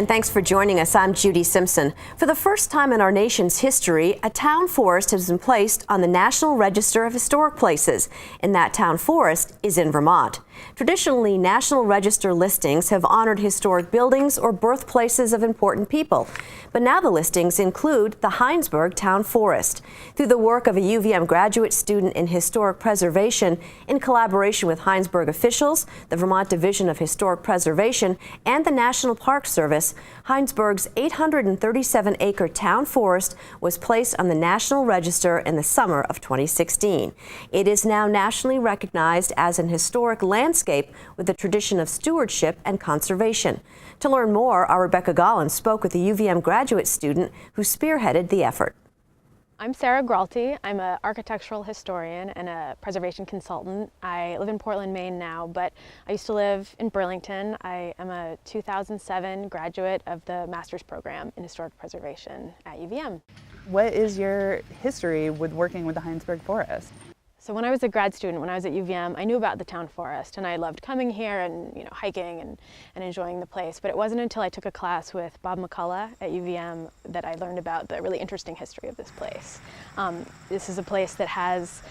and thanks for joining us. I'm Judy Simpson. For the first time in our nation's history, a town forest has been placed on the National Register of Historic Places, and that town forest is in Vermont. Traditionally, National Register listings have honored historic buildings or birthplaces of important people, but now the listings include the Heinsberg Town Forest. Through the work of a UVM graduate student in historic preservation, in collaboration with Heinsberg officials, the Vermont Division of Historic Preservation, and the National Park Service, Heinsberg's 837-acre town forest was placed on the National Register in the summer of 2016. It is now nationally recognized as an historic landscape with a tradition of stewardship and conservation. To learn more, our Rebecca Gollin spoke with a UVM graduate student who spearheaded the effort. I'm Sarah Gralty. I'm an architectural historian and a preservation consultant. I live in Portland, Maine now, but I used to live in Burlington. I am a 2007 graduate of the master's program in historic preservation at UVM. What is your history with working with the Heinsberg Forest? So when I was a grad student, when I was at UVM, I knew about the town forest and I loved coming here and hiking and enjoying the place. But it wasn't until I took a class with Bob McCullough at UVM that I learned about the really interesting history of this place. This is a place that has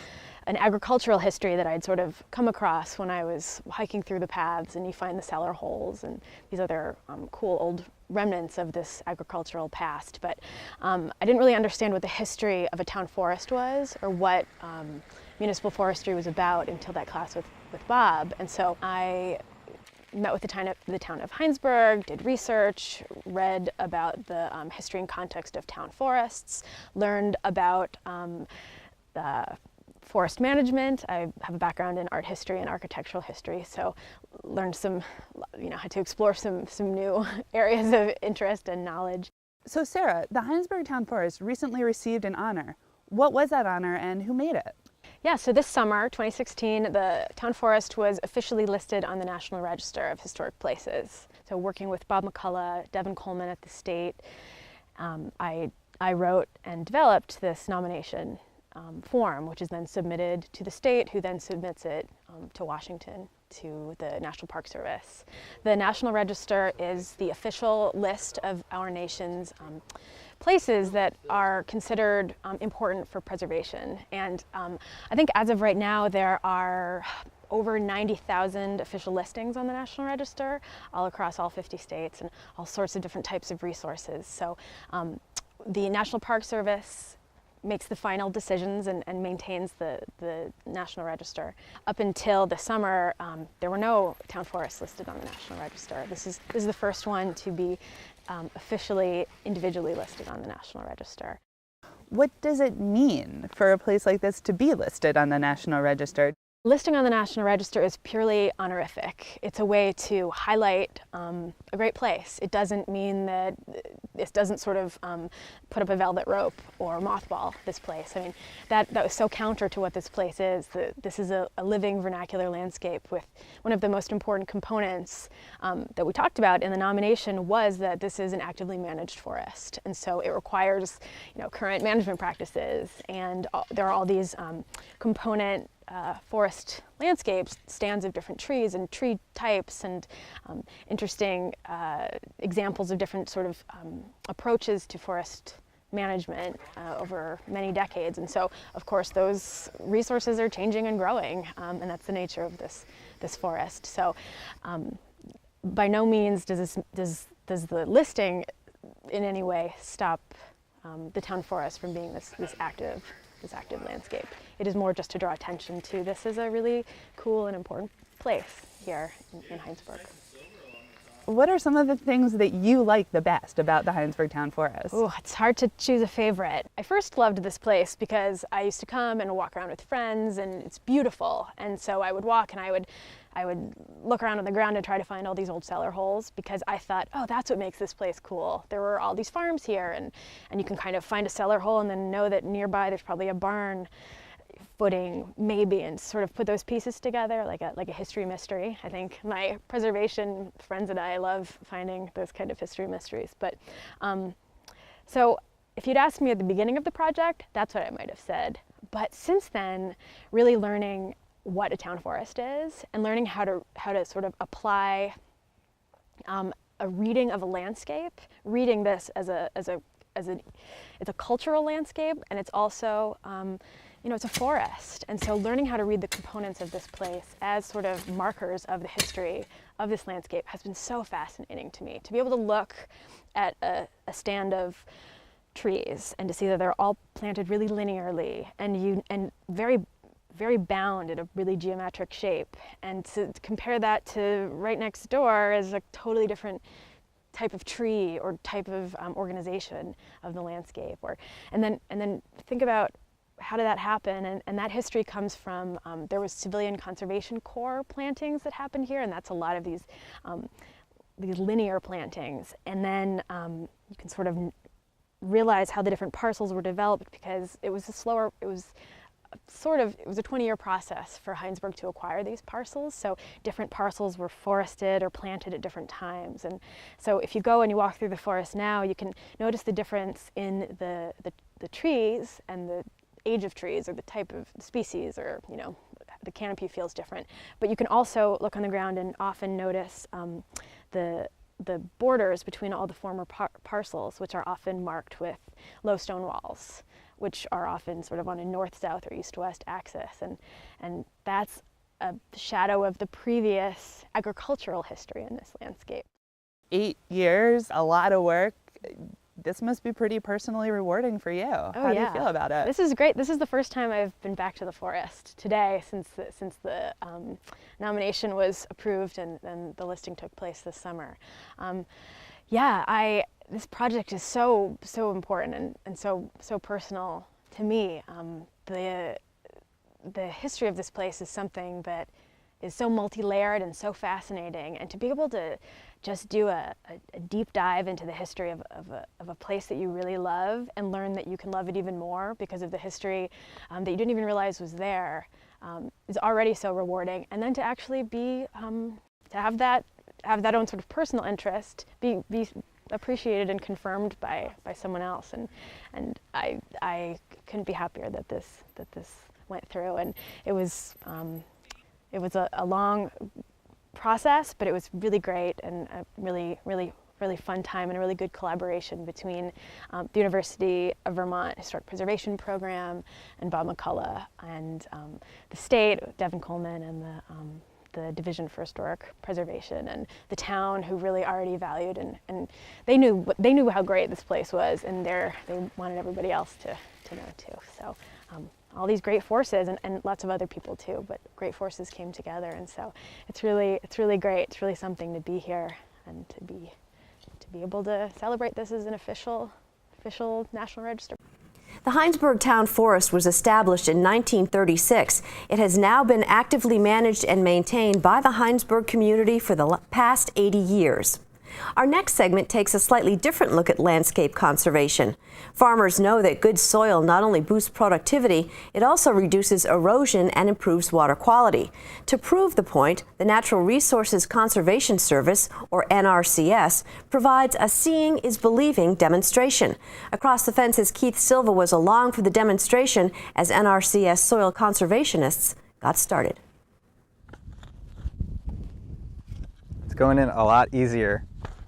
an agricultural history that I'd sort of come across when I was hiking through the paths, and you find the cellar holes and these other cool old remnants of this agricultural past. But I didn't really understand what the history of a town forest was or what municipal forestry was about until that class with Bob. And so I met with the town of Heinsberg, did research, read about the history and context of town forests, learned about forest management. I have a background in art history and architectural history, so learned had to explore some new areas of interest and knowledge. So Sarah, the Heinsberg Town Forest recently received an honor. What was that honor and who made it? Yeah, so this summer, 2016, the town forest was officially listed on the National Register of Historic Places. So working with Bob McCullough, Devin Coleman at the state, I wrote and developed this nomination form, which is then submitted to the state, who then submits it to Washington, to the National Park Service. The National Register is the official list of our nation's places that are considered important for preservation. And I think as of right now, there are over 90,000 official listings on the National Register, all across all 50 states, and all sorts of different types of resources. So the National Park Service makes the final decisions and maintains the National Register. Up until the summer, there were no town forests listed on the National Register. This is the first one to be officially, individually listed on the National Register. What does it mean for a place like this to be listed on the National Register? Listing on the National Register is purely honorific. It's a way to highlight a great place. It doesn't mean that it doesn't sort of put up a velvet rope or mothball this place. I mean, that was so counter to what this place is. This is a living vernacular landscape with one of the most important components that we talked about in the nomination was that this is an actively managed forest. And so it requires current management practices, and there are all these component forest landscapes, stands of different trees and tree types, and interesting examples of different sort of approaches to forest management over many decades. And so, of course, those resources are changing and growing, and that's the nature of this forest. So, by no means does the listing in any way stop the town forest from being this active landscape. It is more just to draw attention to this is a really cool and important place here in Heinsberg. What are some of the things that you like the best about the Heinsberg Town Forest? Oh, it's hard to choose a favorite. I first loved this place because I used to come and walk around with friends, and it's beautiful. And so I would walk and I would look around on the ground and try to find all these old cellar holes, because I thought, oh, that's what makes this place cool. There were all these farms here, and you can kind of find a cellar hole and then know that nearby there's probably a barn footing maybe, and sort of put those pieces together like a history mystery. I think my preservation friends and I love finding those kind of history mysteries. But so if you'd asked me at the beginning of the project, that's what I might have said. But since then, really learning what a town forest is and learning how to sort of apply a reading of a landscape, reading this as it's a cultural landscape, and it's also, it's a forest. And so learning how to read the components of this place as sort of markers of the history of this landscape has been so fascinating to me. To be able to look at a stand of trees and to see that they're all planted really linearly and very, very bound in a really geometric shape, and to compare that to right next door is a totally different type of tree or type of organization of the landscape. And then think about how did that happen, and that history comes from there was civilian conservation corps plantings that happened here, and that's a lot of these linear plantings. And then you can sort of realize how the different parcels were developed, because it was a 20-year process for Heinsberg to acquire these parcels. So different parcels were forested or planted at different times. And so if you go and you walk through the forest now, you can notice the difference in the trees and the age of trees or the type of species, or the canopy feels different. But you can also look on the ground and often notice the borders between all the former parcels, which are often marked with low stone walls, which are often sort of on a north-south or east-west axis. And that's a shadow of the previous agricultural history in this landscape. 8 years, a lot of work. This must be pretty personally rewarding for you. How do you feel about it? This is great. This is the first time I've been back to the forest today since the nomination was approved and the listing took place this summer. This project is so important and so personal to me. The history of this place is something that is so multi-layered and so fascinating, and to be able to just do a deep dive into the history of a place that you really love and learn that you can love it even more because of the history that you didn't even realize was there is already so rewarding. And then to actually be to have that own sort of personal interest be appreciated and confirmed by someone else, and I couldn't be happier that this went through. And it was a long process, but it was really great and a really fun time and a really good collaboration between the University of Vermont Historic Preservation Program and Bob McCullough and the state, Devin Coleman, and the Division for Historic Preservation, and the town, who really already valued and they knew how great this place was, and they wanted everybody else to know too. So all these great forces and lots of other people too, but great forces came together, and so it's really great. It's really something to be here and to be able to celebrate this as an official National Register. The Heinsberg Town Forest was established in 1936. It has now been actively managed and maintained by the Heinsberg community for the past 80 years. Our next segment takes a slightly different look at landscape conservation. Farmers know that good soil not only boosts productivity, it also reduces erosion and improves water quality. To prove the point, the Natural Resources Conservation Service, or NRCS, provides a Seeing is Believing demonstration. Across the Fence's Keith Silva was along for the demonstration as NRCS soil conservationists got started. It's going in a lot easier.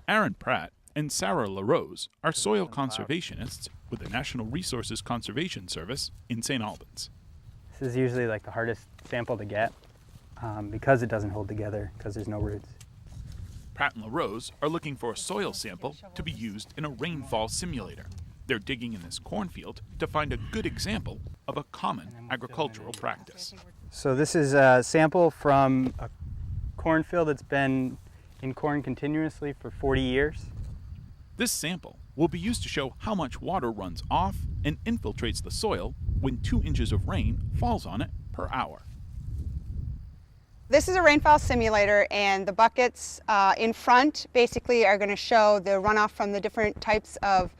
Aaron Pratt and Sarah LaRose are soil conservationists with the National Resources Conservation Service in St. Albans. This is usually like the hardest sample to get because it doesn't hold together, because there's no roots. Pratt and LaRose are looking for a soil sample to be used in a rainfall simulator. They're digging in this cornfield to find a good example of a common agricultural practice. So this is a sample from a cornfield that's been in corn continuously for 40 years. This sample will be used to show how much water runs off and infiltrates the soil when 2 inches of rain falls on it per hour. This is a rainfall simulator, and the buckets in front basically are going to show the runoff from the different types of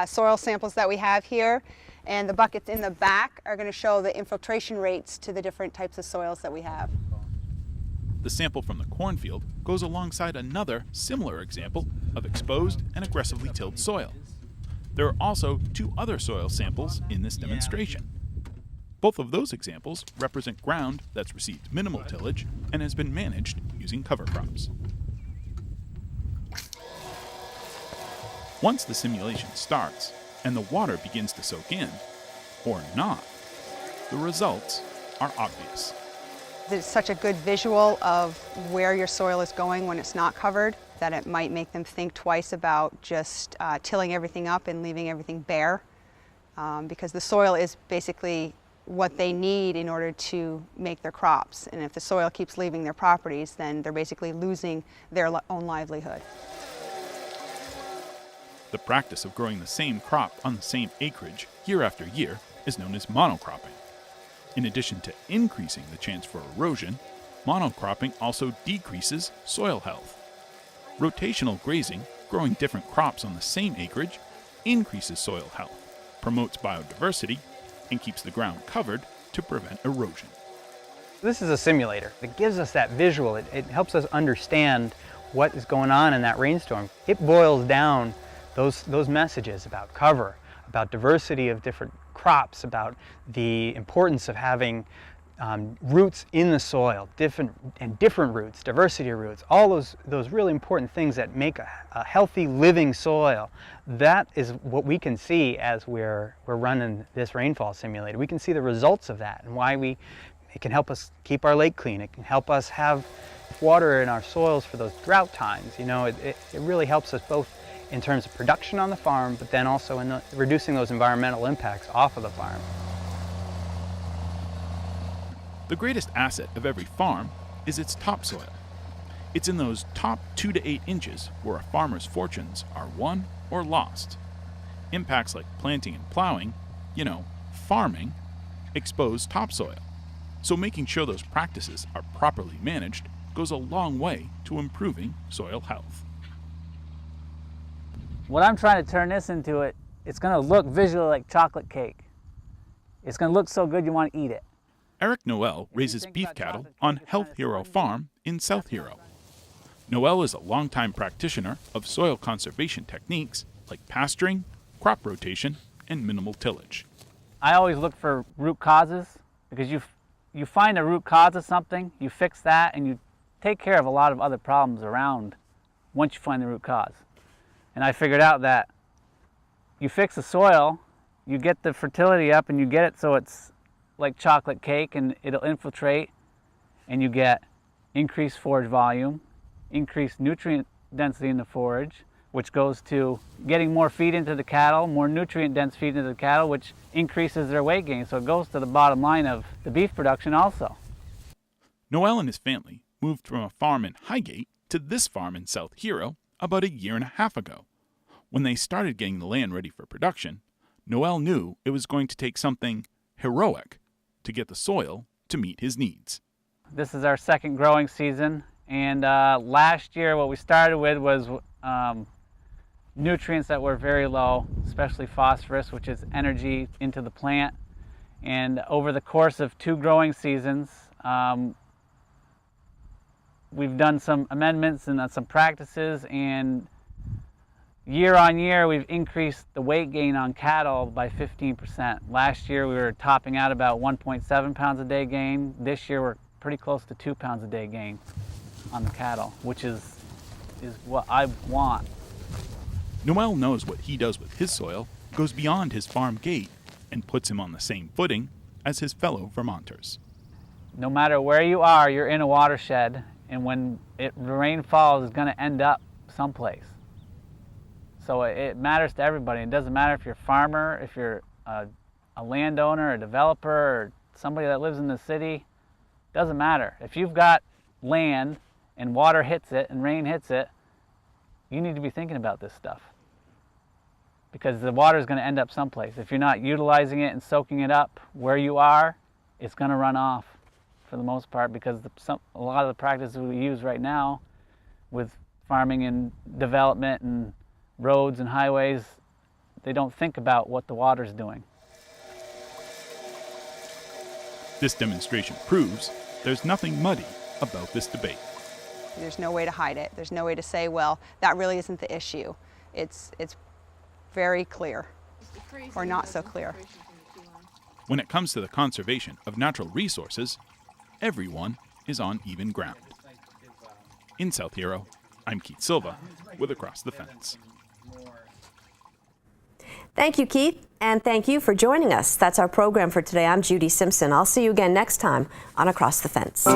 soil samples that we have here, and the buckets in the back are going to show the infiltration rates to the different types of soils that we have. The sample from the cornfield goes alongside another similar example of exposed and aggressively tilled soil. There are also 2 other soil samples in this demonstration. Both of those examples represent ground that's received minimal tillage and has been managed using cover crops. Once the simulation starts and the water begins to soak in, or not, the results are obvious. There's such a good visual of where your soil is going when it's not covered that it might make them think twice about just tilling everything up and leaving everything bare, because the soil is basically what they need in order to make their crops. And if the soil keeps leaving their properties, then they're basically losing their own livelihood. The practice of growing the same crop on the same acreage year after year is known as monocropping. In addition to increasing the chance for erosion, monocropping also decreases soil health. Rotational grazing, growing different crops on the same acreage, increases soil health, promotes biodiversity, and keeps the ground covered to prevent erosion. This is a simulator. It gives us that visual. It helps us understand what is going on in that rainstorm. It boils down those messages about cover, about diversity of different crops, about the importance of having roots in the soil, different roots, diversity of roots, all those really important things that make a healthy living soil. That is what we can see as we're running this rainfall simulator. We can see the results of that and why it can help us keep our lake clean. It can help us have water in our soils for those drought times. You know, it really helps us both in terms of production on the farm, but then also in reducing those environmental impacts off of the farm. The greatest asset of every farm is its topsoil. It's in those top 2 to 8 inches where a farmer's fortunes are won or lost. Impacts like planting and plowing, farming, expose topsoil. So making sure those practices are properly managed goes a long way to improving soil health. What I'm trying to turn this into, it's going to look visually like chocolate cake. It's going to look so good you want to eat it. Eric Noel raises beef cattle on Health Hero Farm in South Hero. Noel is a longtime practitioner of soil conservation techniques like pasturing, crop rotation, and minimal tillage. I always look for root causes, because you find a root cause of something, you fix that, and you take care of a lot of other problems around once you find the root cause. And I figured out that you fix the soil, you get the fertility up, and you get it so it's like chocolate cake, and it'll infiltrate, and you get increased forage volume, increased nutrient density in the forage, which goes to getting more feed into the cattle, more nutrient dense feed into the cattle, which increases their weight gain. So it goes to the bottom line of the beef production also. Noel and his family moved from a farm in Highgate to this farm in South Hero about 1.5 years ago. When they started getting the land ready for production, Noel knew it was going to take something heroic to get the soil to meet his needs. This is our second growing season, and last year what we started with was nutrients that were very low, especially phosphorus, which is energy into the plant. And over the course of 2 growing seasons, we've done some amendments and some practices, and year on year we've increased the weight gain on cattle by 15%. Last year we were topping out about 1.7 pounds a day gain. This year we're pretty close to 2 pounds a day gain on the cattle, which is what I want. Noel knows what he does with his soil goes beyond his farm gate and puts him on the same footing as his fellow Vermonters. No matter where you are, you're in a watershed, and when the rain falls, it's going to end up someplace. So it matters to everybody. It doesn't matter if you're a farmer, if you're a landowner, a developer, or somebody that lives in the city. It doesn't matter. If you've got land and water hits it and rain hits it, you need to be thinking about this stuff, because the water is going to end up someplace. If you're not utilizing it and soaking it up where you are, it's going to run off for the most part, because a lot of the practices we use right now with farming and development and roads and highways, they don't think about what the water's doing. This demonstration proves there's nothing muddy about this debate. There's no way to hide it. There's no way to say, well, that really isn't the issue. It's very clear, or not so clear. When it comes to the conservation of natural resources, everyone is on even ground. In South Hero, I'm Keith Silva with Across the Fence. Thank you, Keith, and thank you for joining us. That's our program for today. I'm Judy Simpson. I'll see you again next time on Across the Fence.